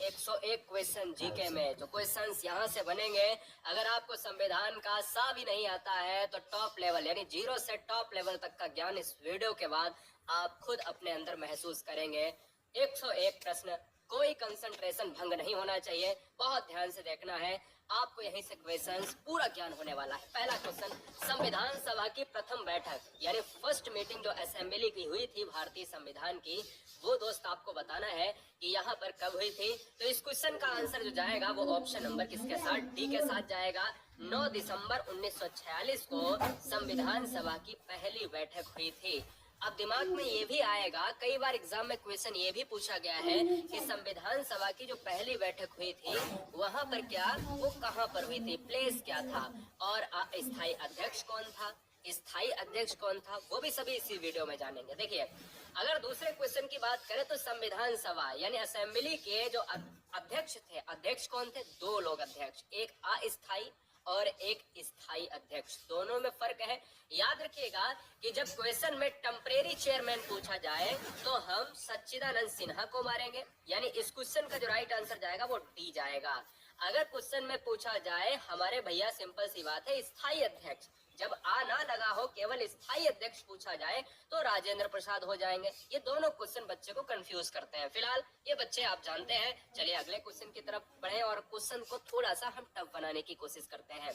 101 question GK में। जो questions यहाँ से बनेंगे, अगर आपको संविधान का सा भी नहीं आता है तो टॉप लेवल यानी 0 से टॉप लेवल तक का ज्ञान इस वीडियो के बाद आप खुद अपने अंदर महसूस करेंगे। 101 प्रश्न, कोई कंसंट्रेशन भंग नहीं होना चाहिए, बहुत ध्यान से देखना है। आपको यहीं से क्वेश्चंस पूरा ज्ञान होने वाला है। पहला क्वेश्चन, संविधान सभा की प्रथम बैठक यानी फर्स्ट मीटिंग जो असेंबली की हुई थी भारतीय संविधान की, वो दोस्त आपको बताना है कि यहाँ पर कब हुई थी। तो इस क्वेश्चन का आंसर जो जाएगा वो ऑप्शन नंबर किसके साथ, डी के साथ जाएगा। 9 दिसंबर 1946 को संविधान सभा की पहली बैठक हुई थी। अब दिमाग में ये भी आएगा, कई बार एग्जाम में क्वेश्चन ये भी पूछा गया है कि संविधान सभा की जो पहली बैठक हुई थी वहां पर क्या, वो कहां पर हुई थी, प्लेस क्या था, और स्थायी अध्यक्ष कौन था, स्थायी अध्यक्ष कौन था, वो भी सभी इसी वीडियो में जानेंगे। देखिए, अगर दूसरे क्वेश्चन की बात करें तो संविधान सभा यानी असेंबली के जो अध्यक्ष थे, अध्यक्ष कौन थे, 2 लोग अध्यक्ष, एक अस्थायी और एक स्थायी अध्यक्ष, दोनों में फर्क है। याद रखिएगा कि जब क्वेश्चन में टेम्परेरी चेयरमैन पूछा जाए तो हम सच्चिदानंद सिन्हा को मारेंगे, यानी इस क्वेश्चन का जो राइट आंसर जाएगा वो डी जाएगा। अगर क्वेश्चन में पूछा जाए हमारे भैया, सिंपल सी बात है, स्थायी अध्यक्ष, जब आ ना लगा हो केवल स्थायी अध्यक्ष पूछा जाए तो राजेंद्र प्रसाद हो जाएंगे। ये दोनों क्वेश्चन बच्चे को कंफ्यूज करते हैं। फिलहाल ये बच्चे आप जानते हैं। चलिए अगले क्वेश्चन की तरफ बढ़े और क्वेश्चन को थोड़ा सा हम टफ बनाने की कोशिश करते हैं।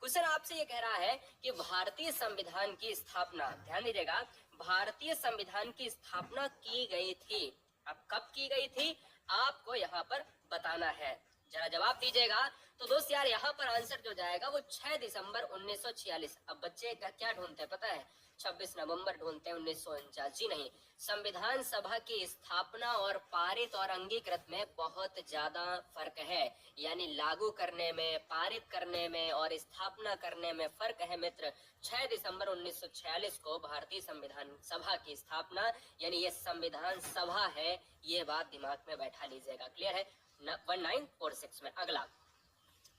क्वेश्चन आपसे ये कह रहा है कि भारतीय संविधान की स्थापना, ध्यान दीजिएगा, भारतीय संविधान की स्थापना की गई थी। अब कब की गई थी आपको यहाँ पर बताना है, जरा जवाब दीजिएगा। तो दोस्त यार यहाँ पर आंसर जो जाएगा वो 6 दिसंबर 1946। अब बच्चे क्या ढूंढते हैं पता है, 26 नवंबर ढूंढते हैं 1949। जी नहीं, संविधान सभा की स्थापना और पारित और अंगीकृत में बहुत ज्यादा फर्क है, यानी लागू करने में, पारित करने में और स्थापना करने में फर्क है मित्र। 6 दिसंबर 1946 को भारतीय संविधान सभा की स्थापना, यानी ये संविधान सभा है, ये बात दिमाग में बैठा लीजिएगा। क्लियर है? 1946 में। अगला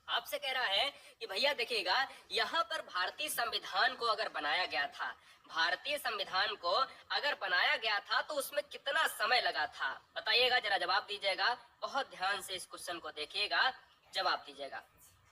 आपसे कह रहा है कि भैया देखिएगा, यहाँ पर भारतीय संविधान को अगर बनाया गया था, भारतीय संविधान को अगर बनाया गया था तो उसमें कितना समय लगा था, बताइएगा, जरा जवाब दीजिएगा। बहुत ध्यान से इस क्वेश्चन को देखिएगा, जवाब दीजिएगा।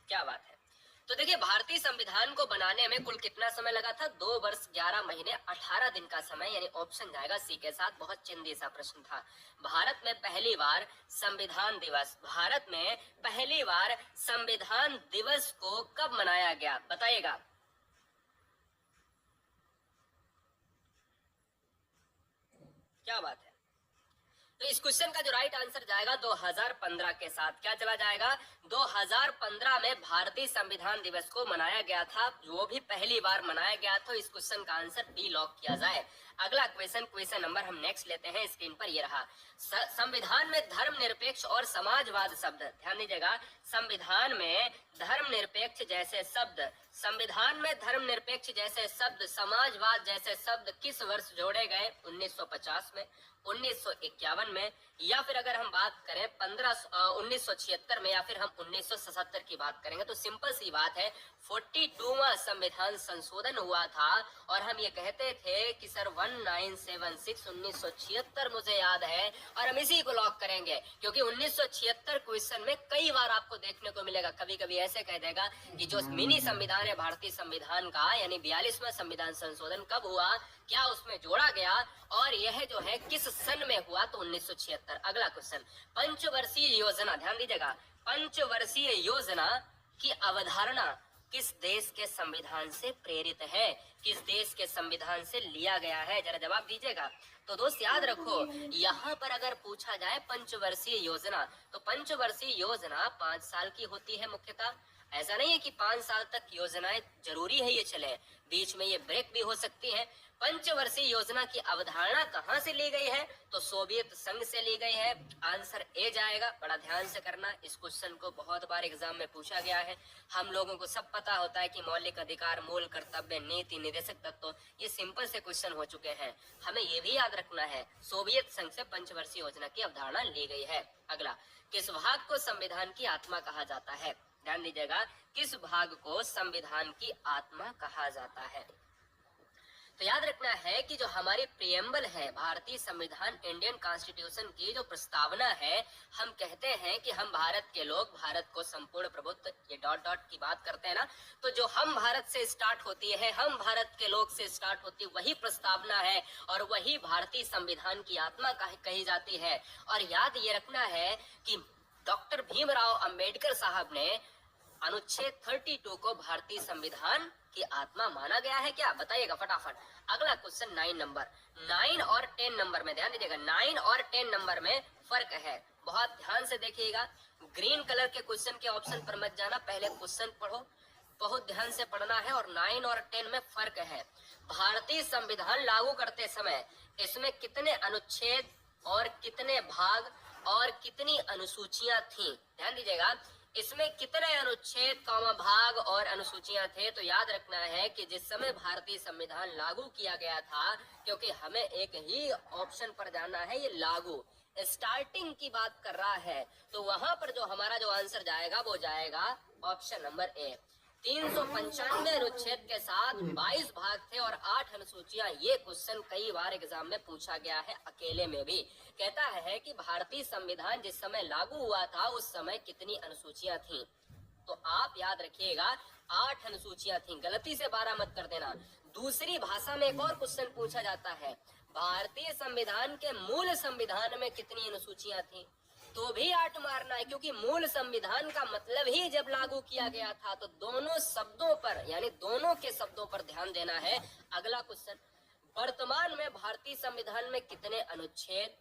क्या बात है, तो देखिए भारतीय संविधान को बनाने में कुल कितना समय लगा था, 2 वर्ष 11 महीने 18 दिन का समय, यानी ऑप्शन जाएगा सी के साथ। बहुत चिंदी सा प्रश्न था। भारत में पहली बार संविधान दिवस, भारत में पहली बार संविधान दिवस को कब मनाया गया, बताइएगा। क्या बात है, तो इस क्वेश्चन का जो राइट आंसर जाएगा 2015 के साथ। क्या चला जाएगा, 2015 में भारतीय संविधान दिवस को मनाया गया था, जो भी पहली बार मनाया गया। तो इस क्वेश्चन का आंसर डी लॉक किया जाए। अगला क्वेश्चन, क्वेश्चन नंबर हम नेक्स्ट लेते हैं, स्क्रीन पर ये रहा। संविधान में धर्मनिरपेक्ष और समाजवाद शब्द, ध्यान दीजिएगा, संविधान में धर्मनिरपेक्ष जैसे शब्द, संविधान में धर्मनिरपेक्ष जैसे शब्द, समाजवाद जैसे शब्द किस वर्ष जोड़े गए, 1950 में, 1951 में, या फिर अगर हम बात करें 1976 में, या फिर हम 1977 की बात करेंगे। तो सिंपल सी बात है, 42वां संविधान संशोधन हुआ था और हम ये कहते थे कि सर 1976 1976 मुझे याद है, और हम इसी को लॉक करेंगे क्योंकि 1976 क्वेश्चन में कई बार आपको देखने को मिलेगा, कभी कभी ऐसे कह देगा कि जो मिनी संविधान है भारतीय संविधान का, यानी 42वां संविधान संशोधन कब हुआ, क्या उसमें जोड़ा गया, और यह जो है किस सन में हुआ, तो 1976। अगला क्वेश्चन, पंचवर्षीय योजना, ध्यान दीजिएगा, पंचवर्षीय योजना की अवधारणा किस देश के संविधान से प्रेरित है, किस देश के संविधान से लिया गया है, जरा जवाब दीजिएगा। तो दोस्त याद रखो, यहाँ पर अगर पूछा जाए पंचवर्षीय योजना, तो पंचवर्षीय योजना 5 साल की होती है मुख्यतः। ऐसा नहीं है कि 5 साल तक योजनाएं जरूरी है ये चले, बीच में ये ब्रेक भी हो सकती है। पंचवर्षीय योजना की अवधारणा कहाँ से ली गई है, तो सोवियत संघ से ली गई है। आंसर ए जाएगा। बड़ा ध्यान से करना, इस क्वेश्चन को बहुत बार एग्जाम में पूछा गया है। हम लोगों को सब पता होता है कि मौलिक अधिकार, मूल कर्तव्य, नीति, निर्देशक तत्व, ये सिंपल से क्वेश्चन हो चुके हैं। हमें ये भी याद रखना है, सोवियत संघ से पंचवर्षीय योजना की अवधारणा ली गई है। अगला, किस भाग को संविधान की आत्मा कहा जाता है, ध्यान दीजिएगा, किस भाग को संविधान की आत्मा कहा जाता है। तो याद रखना है कि जो हमारी प्रियम्बल है, भारतीय संविधान इंडियन कॉन्स्टिट्यूशन की जो प्रस्तावना है, हम कहते हैं कि हम भारत के लोग, भारत को संपूर्ण प्रभुत्व, ये डॉट डॉट की बात करते हैं ना, तो जो हम भारत से स्टार्ट होती है, हम भारत के लोग से स्टार्ट होती, वही प्रस्तावना है और वही भारतीय संविधान की आत्मा कही जाती है। और याद ये रखना है कि डॉक्टर भीमराव अंबेडकर साहब ने अनुच्छेद 32 को भारतीय संविधान की आत्मा माना गया है क्या? बताइएगा फटाफट। अगला क्वेश्चन 9 नंबर, 9 और 10 नंबर में ध्यान दीजिएगा, 9 और 10 नंबर में फर्क है, बहुत ध्यान से देखिएगा। ग्रीन कलर के क्वेश्चन के ऑप्शन पर मत जाना, पहले क्वेश्चन पढ़ो, बहुत ध्यान से पढ़ना है। और 9 और 10 में फर्क है। भारतीय संविधान लागू करते समय इसमें कितने अनुच्छेद और कितने भाग और कितनी अनुसूचियां थी? ध्यान दीजिएगा, इसमें कितने अनुच्छेद भाग और अनुसूचियां थे? तो याद रखना है कि जिस समय भारतीय संविधान लागू किया गया था, क्योंकि हमें एक ही ऑप्शन पर जाना है, ये लागू स्टार्टिंग की बात कर रहा है, तो वहां पर जो हमारा जो आंसर जाएगा वो जाएगा ऑप्शन नंबर ए। 395 अनुच्छेद के साथ 22 भाग थे और 8 अनुसूचियां। ये क्वेश्चन कई बार एग्जाम में पूछा गया है, अकेले में भी। कहता है कि भारतीय संविधान जिस समय लागू हुआ था उस समय कितनी अनुसूचियां थी? तो आप याद रखिएगा 8 अनुसूचियां थी, गलती से 12 मत कर देना। दूसरी भाषा में एक और क्वेश्चन पूछा जाता है, भारतीय संविधान के मूल संविधान में कितनी अनुसूचियां थी? तो भी 8 मारना है, क्योंकि मूल संविधान का मतलब ही जब लागू किया गया था। तो दोनों शब्दों पर, यानी दोनों के शब्दों पर ध्यान देना है। अगला क्वेश्चन, वर्तमान में भारतीय संविधान में कितने अनुच्छेद,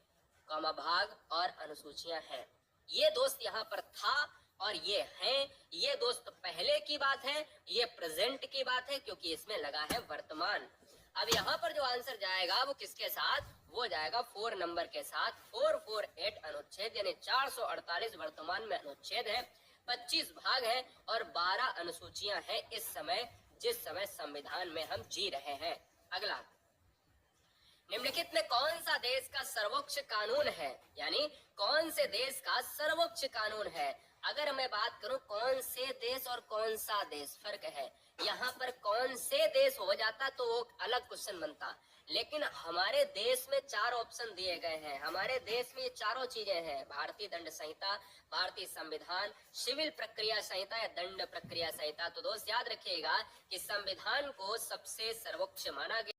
भाग और अनुसूचियां हैं? ये दोस्त यहाँ पर था और ये है, ये दोस्त पहले की बात है, ये प्रेजेंट की बात है, क्योंकि इसमें लगा है वर्तमान। अब यहाँ पर जो आंसर जाएगा वो किसके साथ? वो जाएगा 4 नंबर के साथ। 448 अनुच्छेद, यानी 448 वर्तमान में अनुच्छेद है, 25 भाग है और 12 अनुसूचियां हैं इस समय, जिस समय संविधान में हम जी रहे हैं। अगला, निम्नलिखित में कौन सा देश का सर्वोच्च कानून है? यानी कौन से देश का सर्वोच्च कानून है? अगर मैं बात करूं कौन से देश और कौन सा देश, फर्क है। यहाँ पर कौन से देश हो जाता तो वो अलग क्वेश्चन बनता, लेकिन हमारे देश में 4 ऑप्शन दिए गए हैं। हमारे देश में ये चारों चीजें हैं, भारतीय दंड संहिता, भारतीय संविधान, सिविल प्रक्रिया संहिता या दंड प्रक्रिया संहिता। तो दोस्त याद रखिएगा कि संविधान को सबसे सर्वोच्च माना गया।